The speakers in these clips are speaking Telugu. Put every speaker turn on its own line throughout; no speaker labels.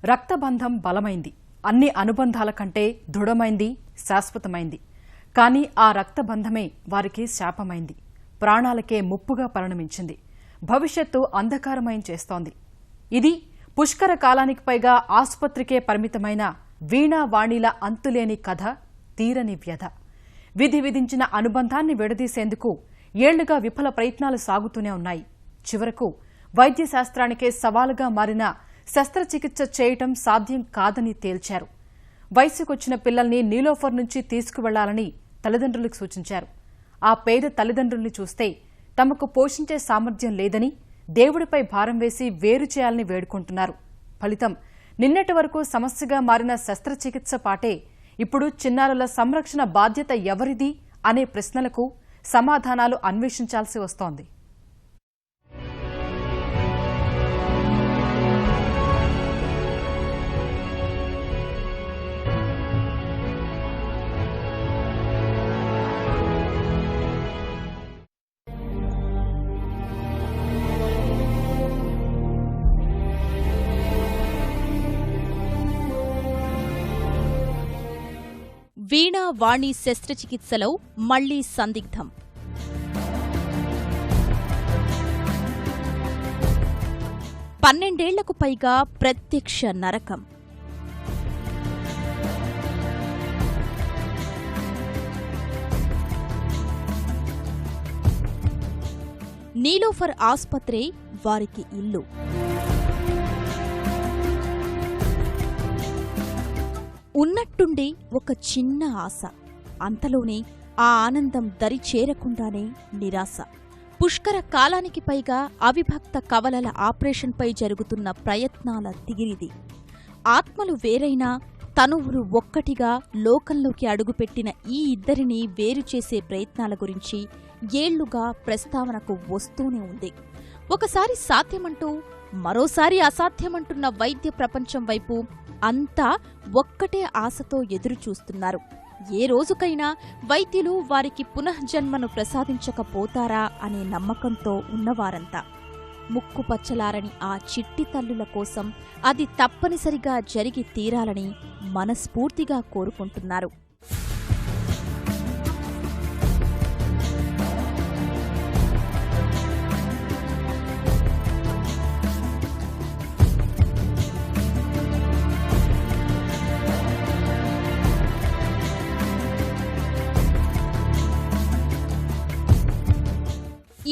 రక్తబంధం బలమైంది, అన్ని అనుబంధాల కంటే దృఢమైంది, శాశ్వతమైంది. కానీ ఆ రక్తబంధమే వారికి శాపమైంది, ప్రాణాలకే ముప్పుగా పరిణమించింది, భవిష్యత్తు అంధకారమయం చేస్తోంది. ఇది పుష్కర కాలానికి పైగా ఆసుపత్రికే పరిమితమైన వీణా వాణిల అంతులేని కథ, తీరని వ్యధ. విధి విధించిన అనుబంధాన్ని విడదీసేందుకు ఏళ్లుగా విఫల ప్రయత్నాలు సాగుతూనే ఉన్నాయి. చివరకు వైద్య శాస్త్రానికే సవాలుగా మారిన శస్త్రచికిత్స చేయటం సాధ్యం కాదని తేల్చారు. వయసుకొచ్చిన పిల్లల్ని నీలోఫర్ నుంచి తీసుకువెళ్లాలని తల్లిదండ్రులకు సూచించారు. ఆ పేద తల్లిదండ్రుల్ని చూస్తే తమకు పోషించే సామర్థ్యం లేదని దేవుడిపై భారం వేసి వేరు చేయాలని వేడుకుంటున్నారు. ఫలితం నిన్నటి వరకు సమస్యగా మారిన శస్త్రచికిత్స పాటే ఇప్పుడు చిన్నారుల సంరక్షణ బాధ్యత ఎవరిది అనే ప్రశ్నలకు సమాధానాలు అన్వేషించాల్సి వస్తోంది.
వీణా వాణి శస్త్రచికిత్సలో మళ్లీ సందిగ్ధం. పన్నెండేళ్లకు పైగా ప్రత్యక్ష నరకం. నీలోఫర్ ఆస్పత్రే వారికి ఇల్లు. ఉన్నట్టుండి ఒక చిన్న ఆశ, అంతలోనే ఆ ఆనందం దరి చేరకుండానే నిరాశ. పుష్కర కాలానికి పైగా అవిభక్త కవలల ఆపరేషన్పై జరుగుతున్న ప్రయత్నాల తీరిది. ఆత్మలు వేరైనా తనువులు ఒక్కటిగా లోకంలోకి అడుగుపెట్టిన ఈ ఇద్దరినీ వేరుచేసే ప్రయత్నాల గురించి ఏళ్లుగా ప్రస్తావనకు వస్తూనే ఉంది. ఒకసారి సాధ్యమంటూ మరోసారి అసాధ్యమంటున్న వైద్య ప్రపంచం వైపు అంతా ఒక్కటే ఆశతో ఎదురుచూస్తున్నారు. ఏ రోజుకైనా వైద్యులు వారికి పునఃజన్మను ప్రసాదించకపోతారా అనే నమ్మకంతో ఉన్నవారంతా ముక్కుపచ్చలారని ఆ చిట్టి తల్లుల కోసం అది తప్పనిసరిగా జరిగి తీరాలని మనస్ఫూర్తిగా కోరుకుంటున్నారు.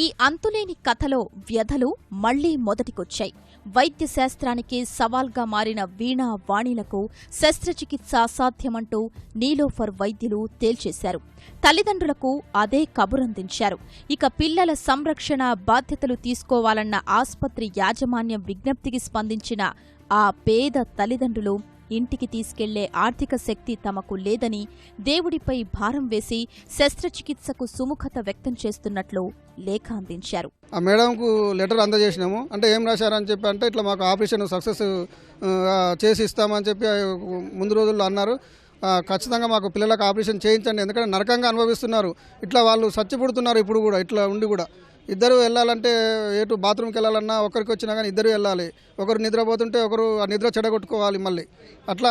ఈ అంతులేని కథలో వ్యధలు మళ్లీ మొదటికొచ్చాయి. వైద్య శాస్త్రానికే సవాల్గా మారిన వీణా వాణిలకు శస్త్రచికిత్స అసాధ్యమంటూ నీలోఫర్ వైద్యులు తేల్చేశారు. తల్లిదండ్రులకు అదే కబురందించారు. ఇక పిల్లల సంరక్షణ బాధ్యతలు తీసుకోవాలన్న ఆస్పత్రి యాజమాన్యం విజ్ఞప్తికి స్పందించిన ఆ పేద తల్లిదండ్రులు ఇంటికి తీసుకెళ్లే ఆర్థిక శక్తి తమకు లేదని దేవుడిపై భారం వేసి శస్త్రచికిత్సకు సుముఖత వ్యక్తం చేస్తున్నట్లు లేఖ అందించారు.
ఆ మేడంకు లెటర్ అందజేసినాము. అంటే ఏం రాశారని చెప్పి అంటే ఇట్లా మాకు ఆపరేషన్ సక్సెస్ చేసి ఇస్తామని చెప్పి ముందు రోజుల్లో అన్నారు. ఖచ్చితంగా మాకు పిల్లలకు ఆపరేషన్ చేయించండి, ఎందుకంటే నరకంగా అనుభవిస్తున్నారు. ఇట్లా వాళ్ళు చచ్చిపుడుతున్నారు. ఇప్పుడు కూడా ఇట్లా ఉండి కూడా ఇద్దరు వెళ్ళాలంటే ఎటు బాత్రూమ్కి వెళ్ళాలన్నా ఒకరికి వచ్చినా కానీ ఇద్దరు వెళ్ళాలి. ఒకరు నిద్రపోతుంటే ఒకరు ఆ నిద్ర చెడగొట్టుకోవాలి. మళ్ళీ అట్లా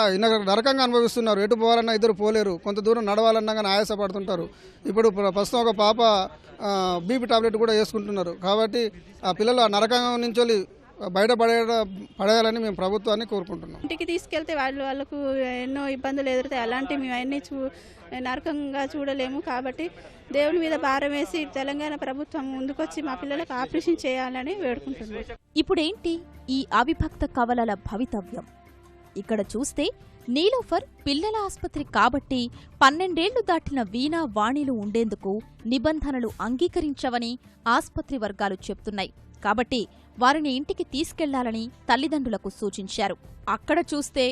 నరకంగా అనుభవిస్తున్నారు. ఎటు పోవాలన్నా ఇద్దరు పోలేరు. కొంత దూరం నడవాలన్నా కానీ ఆయాసపడుతుంటారు. ఇప్పుడు ప్రస్తుతం ఒక పాప బీపీ టాబ్లెట్ కూడా వేసుకుంటున్నారు. కాబట్టి ఆ పిల్లలు ఆ నరకం నుంచి పడేయాలని మేము ప్రభుత్వాన్ని కోరుకుంటున్నాం.
ఇంటికి తీసుకెళ్తే వాళ్ళకు ఎన్నో ఇబ్బందులు ఎదురుతాయి. అలాంటివి మేము అన్నీ నరకంగా చూడలేము. కాబట్టి దేవుని మీద భారం వేసి తెలంగాణ ప్రభుత్వం ముందుకొచ్చి మా పిల్లలకు ఆపరేషన్ చేయాలని వేడుకుంటున్నాం.
ఇప్పుడేంటి ఈ అవిభక్త కవలల భవితవ్యం? ఇక్కడ చూస్తే నీలోఫర్ పిల్లల ఆస్పత్రి కాబట్టి 12 ఏళ్లు దాటిన వీణా వాణిలు ఉండేందుకు నిబంధనలు అంగీకరించవని ఆస్పత్రి వర్గాలు చెప్తున్నాయి. కాబట్టి వారిని ఇంటికి తీసుకెళ్లాలని తల్లిదండ్రులకు సూచించారు. అక్కడ చూస్తే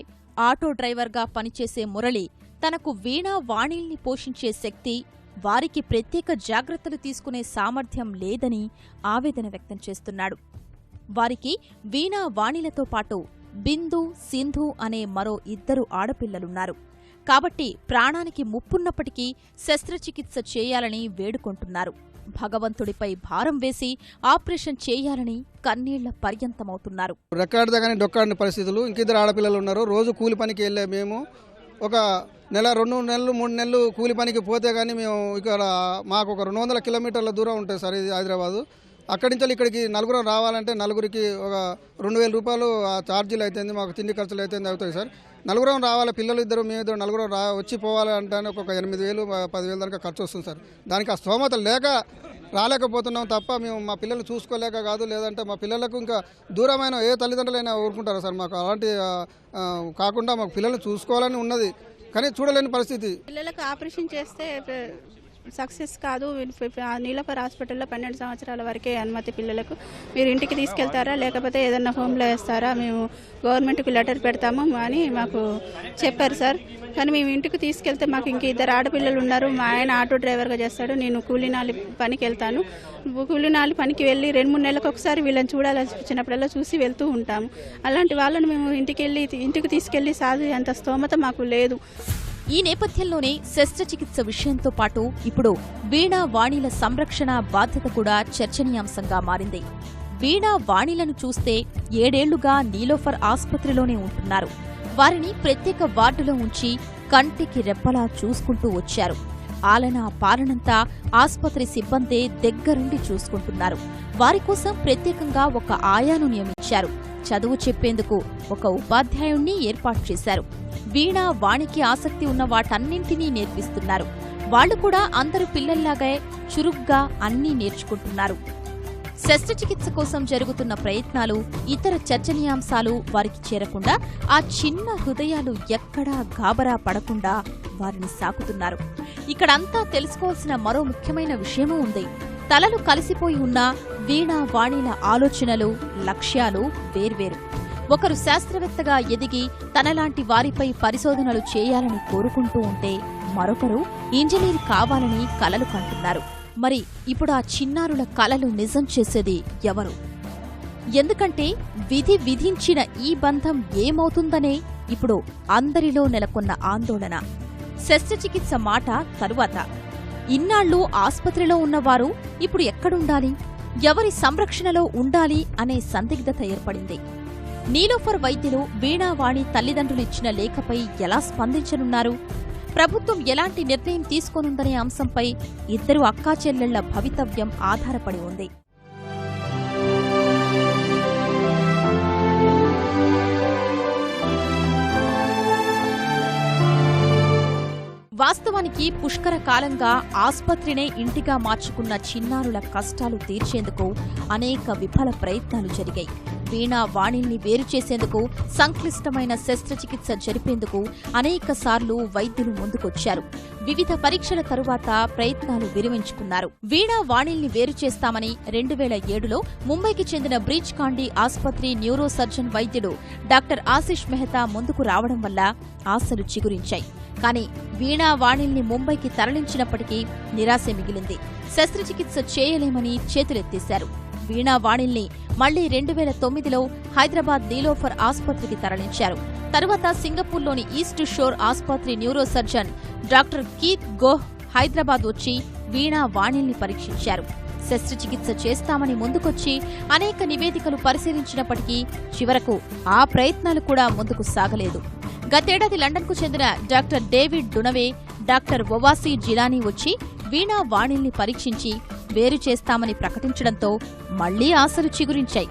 ఆటో డ్రైవర్గా పనిచేసే మురళి తనకు వీణా వాణిల్ని పోషించే శక్తి, వారికి ప్రత్యేక జాగ్రత్తలు తీసుకునే సామర్థ్యం లేదని ఆవేదన వ్యక్తం చేస్తున్నాడు. వారికి వీణా వాణిలతో పాటు బిందు, సింధు అనే మరో 2 ఆడపిల్లలున్నారు. కాబట్టి ప్రాణానికి ముప్పున్నప్పటికీ శస్త్రచికిత్స చేయాలని వేడుకుంటున్నారు. భగవంతుడిపై భారం వేసి ఆపరేషన్ చేయాలని కన్నీళ్ల పర్యంతమవుతున్నారు.
రెక్కాడితే కానీ డొక్కాడిన పరిస్థితులు. ఇంకిద్దరు ఆడపిల్లలు ఉన్నారు. రోజు కూలి పనికి వెళ్ళే మేము ఒక నెల 2 నెలలు 3 నెలలు కూలి పనికి పోతే కానీ మేము ఇక్కడ మాకు ఒక 200 కిలోమీటర్ల దూరం ఉంటుంది సార్ ఇది హైదరాబాదు. అక్కడి నుంచి ఇక్కడికి నలుగురు రావాలంటే నలుగురికి ఒక 2000 రూపాయలు ఛార్జీలు అవుతుంది, మాకు తిండి ఖర్చులు అవుతాయి సార్. నలుగురం రావాలి, పిల్లలు ఇద్దరు మేమిద్దరు నలుగురం వచ్చి పోవాలంటే ఒక 8000 10,000 దాకా ఖర్చు వస్తుంది సార్. దానికి ఆ స్తోమత లేక రాలేకపోతున్నాం తప్ప మేము మా పిల్లలు చూసుకోలేక కాదు. లేదంటే మా పిల్లలకు ఇంకా దూరమైన ఏ తల్లిదండ్రులైనా ఊరుకుంటారా సార్. మాకు అలాంటి కాకుండా మాకు పిల్లల్ని చూసుకోవాలని ఉన్నది కానీ చూడలేని పరిస్థితి.
పిల్లలకు ఆపరేషన్ చేస్తే సక్సెస్ కాదు. నీలోఫర్ హాస్పిటల్లో 12 సంవత్సరాల వరకే అనుమతి పిల్లలకు. మీరు ఇంటికి తీసుకెళ్తారా లేకపోతే ఏదన్నా హోమ్లో వేస్తారా, మేము గవర్నమెంట్కి లెటర్ పెడతాము అని మాకు చెప్పారు సార్. కానీ మేము ఇంటికి తీసుకెళ్తే మాకు ఇంక 2 ఆడపిల్లలు ఉన్నారు. మా ఆయన ఆటో డ్రైవర్గా చేస్తాడు, నేను కూలీనాలి పనికి వెళ్తాను. కూలీనాలి పనికి వెళ్ళి 2-3 నెలలకు ఒకసారి వీళ్ళని చూడాలనిపించినప్పుడల్లా చూసి వెళ్తూ ఉంటాము. అలాంటి వాళ్ళని మేము ఇంటికి తీసుకెళ్లి సాధు అంత స్తోమత మాకు లేదు.
ఈ నేపథ్యంలోనే శస్త్రచికిత్స విషయంతో పాటు ఇప్పుడు వీణా వాణిల సంరక్షణ బాధ్యత కూడా చర్చనీయాంశంగా మారింది. వీణా వాణిలను చూస్తే 7 ఏళ్లుగా నీలోఫర్ ఆసుపత్రిలోనే ఉంటున్నారు. వారిని ప్రత్యేక వార్డులో ఉంచి కంటికి రెప్పలా చూసుకుంటూ వచ్చారు. ఆలనా పాలనంతా ఆసుపత్రి సిబ్బందే దగ్గరుండి చూసుకుంటున్నారు. వారి కోసం ప్రత్యేకంగా ఒక ఆయాను నియమించారు. చదువు చెప్పేందుకు ఒక ఉపాధ్యాయుణ్ణి ఏర్పాటు చేశారు. వీణా వాణికి ఆసక్తి ఉన్న వాటన్నింటినీ నేర్పిస్తున్నారు. వాళ్లు కూడా అందరు పిల్లల్లాగే చురుగ్గా అన్నీ నేర్చుకుంటున్నారు. శస్త్రచికిత్స కోసం జరుగుతున్న ప్రయత్నాలు, ఇతర చర్చనీయాంశాలు వారికి చేరకుండా ఆ చిన్న హృదయాలు ఎక్కడా గాబరా పడకుండా వారిని సాకుతున్నారు. ఇక్కడంతా తెలుసుకోవాల్సిన మరో ముఖ్యమైన విషయమూ ఉంది. తలలు కలిసిపోయి ఉన్న వీణా వాణిల ఆలోచనలు, లక్ష్యాలు వేర్వేరు. ఒకరు శాస్త్రవేత్తగా ఎదిగి తనలాంటి వారిపై పరిశోధనలు చేయాలని కోరుకుంటూ ఉంటే మరొకరు ఇంజనీర్ కావాలని కలలు కంటున్నారు. మరి ఇప్పుడు ఆ చిన్నారుల కలలు నిజం చేసేది ఎవరు? ఎందుకంటే విధి విధించిన ఈ బంధం ఏమవుతుందనే ఇప్పుడు అందరిలో నెలకొన్న ఆందోళన. శస్త్రచికిత్స మాట తరువాత, ఇన్నాళ్లు ఆస్పత్రిలో ఉన్నవారు ఇప్పుడు ఎక్కడుండాలి, ఎవరి సంరక్షణలో ఉండాలి అనే సందిగ్ధత ఏర్పడింది. నీలోఫర్ వైద్యులు వీణా వాణి తల్లిదండ్రులు ఇచ్చిన లేఖపై ఎలా స్పందించనున్నారు? ప్రభుత్వం ఎలాంటి నిర్ణయం తీసుకోనుందనే అంశంపై ఇద్దరు అక్కాచెల్లెళ్ల భవితవ్యం ఆధారపడి ఉంది. వాస్తవానికి పుష్కర కాలంగా ఆస్పత్రినే ఇంటిగా మార్చుకున్న చిన్నారుల కష్టాలు తీర్చేందుకు అనేక విఫల ప్రయత్నాలు జరిగాయి. వీణా వాణిల్ని వేరు చేసేందుకు, సంక్లిష్టమైన శస్త్రచికిత్స జరిపేందుకు అనేకసార్లు వైద్యులు ముందుకొచ్చారు. వివిధ పరీక్షల తరువాత ప్రయత్నాలు విరమించుకున్నారు. వీణా వాణిల్ని వేరు చేస్తామని 2007లో ముంబైకి చెందిన బ్రీచ్ కాండీ ఆసుపత్రి న్యూరో సర్జన్ వైద్యుడు డాక్టర్ ఆశిష్ మెహతా ముందుకు రావడం వల్ల ఆశలు చిగురించాయి. కానీ వీణా వాణిల్ని ముంబైకి తరలించినప్పటికీ నిరాశ మిగిలింది. శస్త్రచికిత్స చేయలేమని చేతులెత్తేశారు. వీణా వాణిల్ని మళ్లీ 2009లో హైదరాబాద్ నీలోఫర్ ఆసుపత్రికి తరలించారు. తరువాత సింగపూర్లోని ఈస్ట్ షోర్ ఆసుపత్రి neuro surgeon doctor Keith Gogh Hyderabad వచ్చి వీణా వాణిల్ని పరీక్షించారు. శస్త్రచికిత్స చేస్తామని ముందుకొచ్చి అనేక నివేదికలు పరిశీలించినప్పటికీ చివరకు ఆ ప్రయత్నాలు కూడా ముందుకు సాగలేదు. గతేడాది లండన్కు చెందిన డాక్టర్ డేవిడ్ డునవే, డాక్టర్ ఒవాసీ జిలానీ వచ్చి వీణా వాణిల్ని పరీక్షించి వేరు చేస్తామని ప్రకటించడంతో మళ్లీ ఆశలు చిగురించాయి.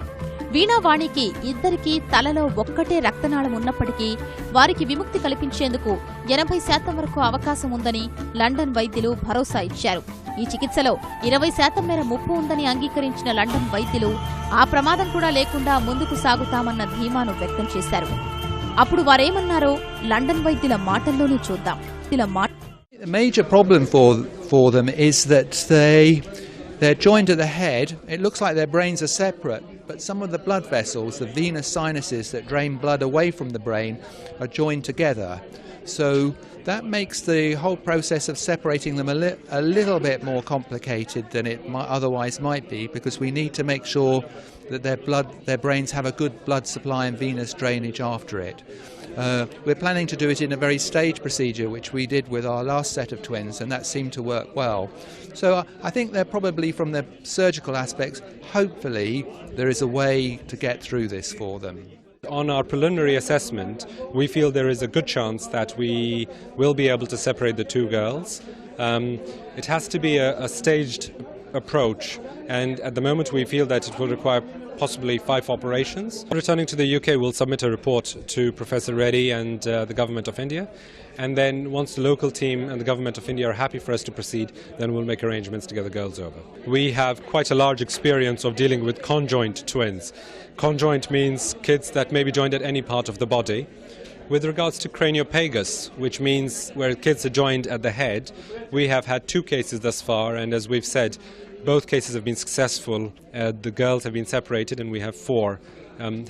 వీణా వాణికి ఇద్దరికీ తలలో ఒక్కటే రక్తనాళం ఉన్నప్పటికీ వారికి విముక్తి కల్పించేందుకు 80% వరకు అవకాశం ఉందని లండన్ వైద్యులు భరోసా ఇచ్చారు. ఈ చికిత్సలో 20% మేర ముప్పు ఉందని అంగీకరించిన లండన్ వైద్యులు ఆ ప్రమాదం కూడా లేకుండా ముందుకు సాగుతామన్న ధీమాను వ్యక్తం చేశారు. అప్పుడు వారేమన్నారో లండన్ వైద్యుల మాటల్లోనే చూద్దాం.
The major problem for them is that they're joined at the head. It looks like their brains are separate, but some of the blood vessels, the venous sinuses that drain blood away from the brain, are joined together. So that makes the whole process of separating them a little bit more complicated than it otherwise might be, because we need to make sure that their brains have a good blood supply and venous drainage after it. We're planning to do it in a very staged procedure, which we did with our last set of twins, and that seemed to work well. So I think they're probably, from the surgical aspects, hopefully there is a way to get through this for them.
On our preliminary assessment, we feel there is a good chance that we will be able to separate the two girls. It has to be a staged approach, and at the moment we feel that it will require possibly 5 operations. Returning to the UK, we'll submit a report to Professor Reddy and the Government of India, and then once the local team and the Government of India are happy for us to proceed, then we'll make arrangements to get the girls over. We have quite a large experience of dealing with conjoint twins. Conjoint means kids that may be joined at any part of the body. With regards to craniopagus, which means where kids are joined at the head, we have had 2 cases thus far, and as we've said, both cases have been successful. The girls have been separated, and we have 4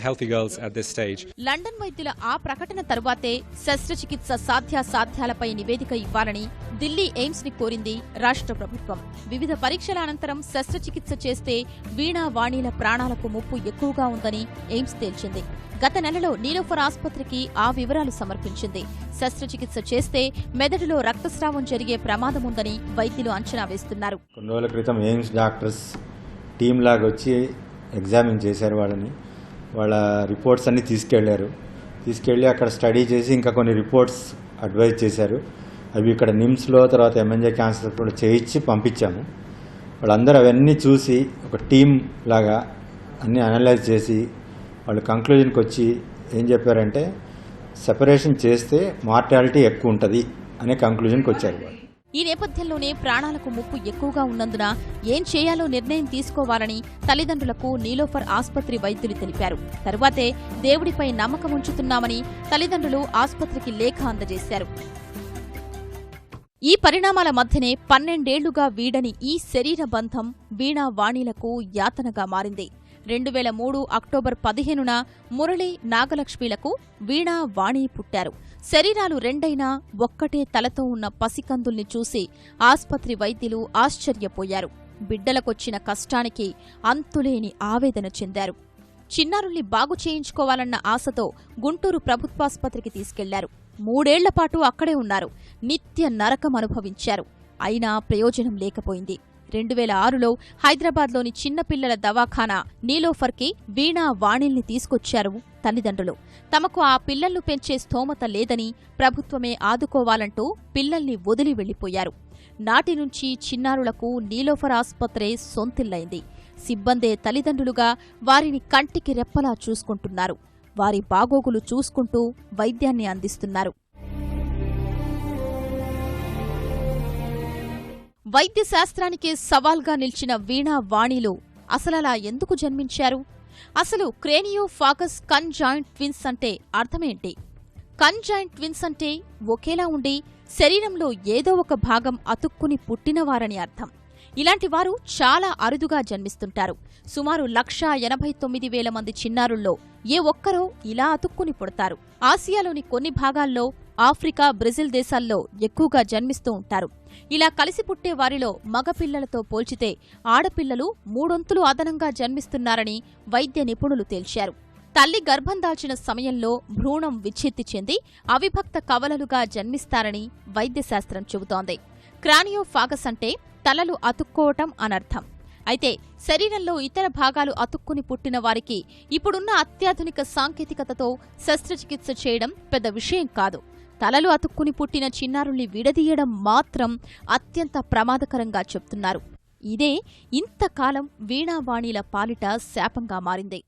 healthy girls at this stage.
London వైద్యుల ఆ ప్రకటన తరువాతే శస్త్రచికిత్స సాధ్యాసాధ్యాలపై నివేదిక ఇవ్వాలని ఢిల్లీ ఎయిమ్స్ ని కోరింది రాష్ట్ర ప్రభుత్వం. వివిధ పరీక్షల అనంతరం శస్త్రచికిత్స చేస్తే వీణా వాణిల ప్రాణాలకు ముప్పు ఎక్కువగా ఉందని ఎయిమ్స్ తేల్చింది. గత నెలలో నీలోఫర్ ఆసుపత్రికి ఆ వివరాలు సమర్పించింది. శస్త్రచికిత్స చేస్తే మెదడులో రక్తస్రావం జరిగే ప్రమాదముందని వైద్యులు అంచనా వేస్తున్నారు.
కొన్ని రోజుల క్రితం ఎయిమ్స్ డాక్టర్స్ టీమ్ లాగా వచ్చి ఎగ్జామిన్ చేశారు వాళ్ళని. వాళ్ళ రిపోర్ట్స్ అన్నీ తీసుకెళ్ళి అక్కడ స్టడీ చేసి ఇంకా కొన్ని రిపోర్ట్స్ అడ్వైజ్ చేశారు. అవి ఇక్కడ నిమ్స్లో తర్వాత ఎంఎన్జే క్యాన్సర్ కూడా చేయించి పంపించాము. వాళ్ళందరూ అవన్నీ చూసి ఒక టీం లాగా అన్నీ అనలైజ్ చేసి వాళ్ళు కంక్లూజన్కి వచ్చి ఏం చెప్పారంటే సెపరేషన్ చేస్తే మార్టాలిటీ ఎక్కువ ఉంటుంది అనే కంక్లూజన్కి వచ్చారు.
ఈ నేపథ్యంలోనే ప్రాణాలకు ముప్పు ఎక్కువగా ఉన్నందున ఏం చేయాలో నిర్ణయం తీసుకోవాలని తల్లిదండ్రులకు నీలోఫర్ ఆసుపత్రి వైద్యులు తెలిపారు. తరువాతే దేవుడిపై నమ్మకం ఉంచుతున్నామని తల్లిదండ్రులు ఆసుపత్రికి లేఖ అందజేశారు. ఈ పరిణామాల మధ్యనే 12 ఏళ్లుగా వీడని ఈ శరీర బంధం వీణా వాణిలకు యాతనగా మారింది. 2003 అక్టోబర్ 15న మురళి నాగలక్ష్మిలకు వీణా వాణి పుట్టారు. శరీరాలు రెండైనా ఒక్కటే తలతో ఉన్న పసికందుల్ని చూసి ఆస్పత్రి వైద్యులు ఆశ్చర్యపోయారు. బిడ్డలకొచ్చిన కష్టానికి అంతులేని ఆవేదన చెందారు. చిన్నారుల్ని బాగు చేయించుకోవాలన్న ఆశతో గుంటూరు ప్రభుత్వాసుపత్రికి తీసుకెళ్లారు. 3 ఏళ్లపాటు అక్కడే ఉన్నారు. నిత్య నరకం అనుభవించారు. అయినా ప్రయోజనం లేకపోయింది. 2006లో హైదరాబాద్లోని చిన్నపిల్లల దవాఖానా నీలోఫర్కి వీణా వాణిల్ని తీసుకొచ్చారు తల్లిదండ్రులు. తమకు ఆ పిల్లల్ని పెంచే స్థోమత లేదని, ప్రభుత్వమే ఆదుకోవాలంటూ పిల్లల్ని వదిలి వెళ్లిపోయారు. నాటి నుంచి చిన్నారులకు నీలోఫర్ ఆసుపత్రే సొంతిల్లైంది. సిబ్బందే తల్లిదండ్రులుగా వారిని కంటికి రెప్పలా చూసుకుంటున్నారు. వారి బాగోగులు చూసుకుంటూ వైద్యాన్ని అందిస్తున్నారు. వైద్య శాస్త్రానికే సవాల్గా నిలిచిన వీణా వాణిలు అసలలా ఎందుకు జన్మించారు? అసలు క్రేనియోఫాగస్ కంజాయింట్ ట్విన్స్ అంటే అర్థమేంటి? కంజాయింట్ ట్విన్స్ అంటే ఒకేలా ఉండి శరీరంలో ఏదో ఒక భాగం అతుక్కుని పుట్టినవారని అర్థం. ఇలాంటి వారు చాలా అరుదుగా జన్మిస్తుంటారు. సుమారు 1,89,000 మంది చిన్నారుల్లో ఏ ఒక్కరో ఇలా అతుక్కుని పుడతారు. ఆసియాలోని కొన్ని భాగాల్లో, ఆఫ్రికా, బ్రెజిల్ దేశాల్లో ఎక్కువగా జన్మిస్తూ ఉంటారు. ఇలా కలిసి పుట్టే వారిలో మగపిల్లలతో పోల్చితే ఆడపిల్లలు 3 వంతులు అదనంగా జన్మిస్తున్నారని వైద్య నిపుణులు తేల్చారు. తల్లి గర్భం దాల్చిన సమయంలో భ్రూణం విచ్ఛిత్తి చెంది అవిభక్త కవలలుగా జన్మిస్తారని వైద్యశాస్త్రం చెబుతోంది. క్రానియోఫాగస్ అంటే తలలు అతుక్కోవటం అనర్థం. అయితే శరీరంలో ఇతర భాగాలు అతుక్కుని పుట్టిన వారికి ఇప్పుడున్న అత్యాధునిక సాంకేతికతతో శస్త్రచికిత్స చేయడం పెద్ద విషయం కాదు. తలలు అతుక్కుని పుట్టిన చిన్నారుల్ని విడదీయడం మాత్రం అత్యంత ప్రమాదకరంగా చెప్తున్నారు. ఇదే ఇంతకాలం వీణావాణిల పాలిట శాపంగా మారింది.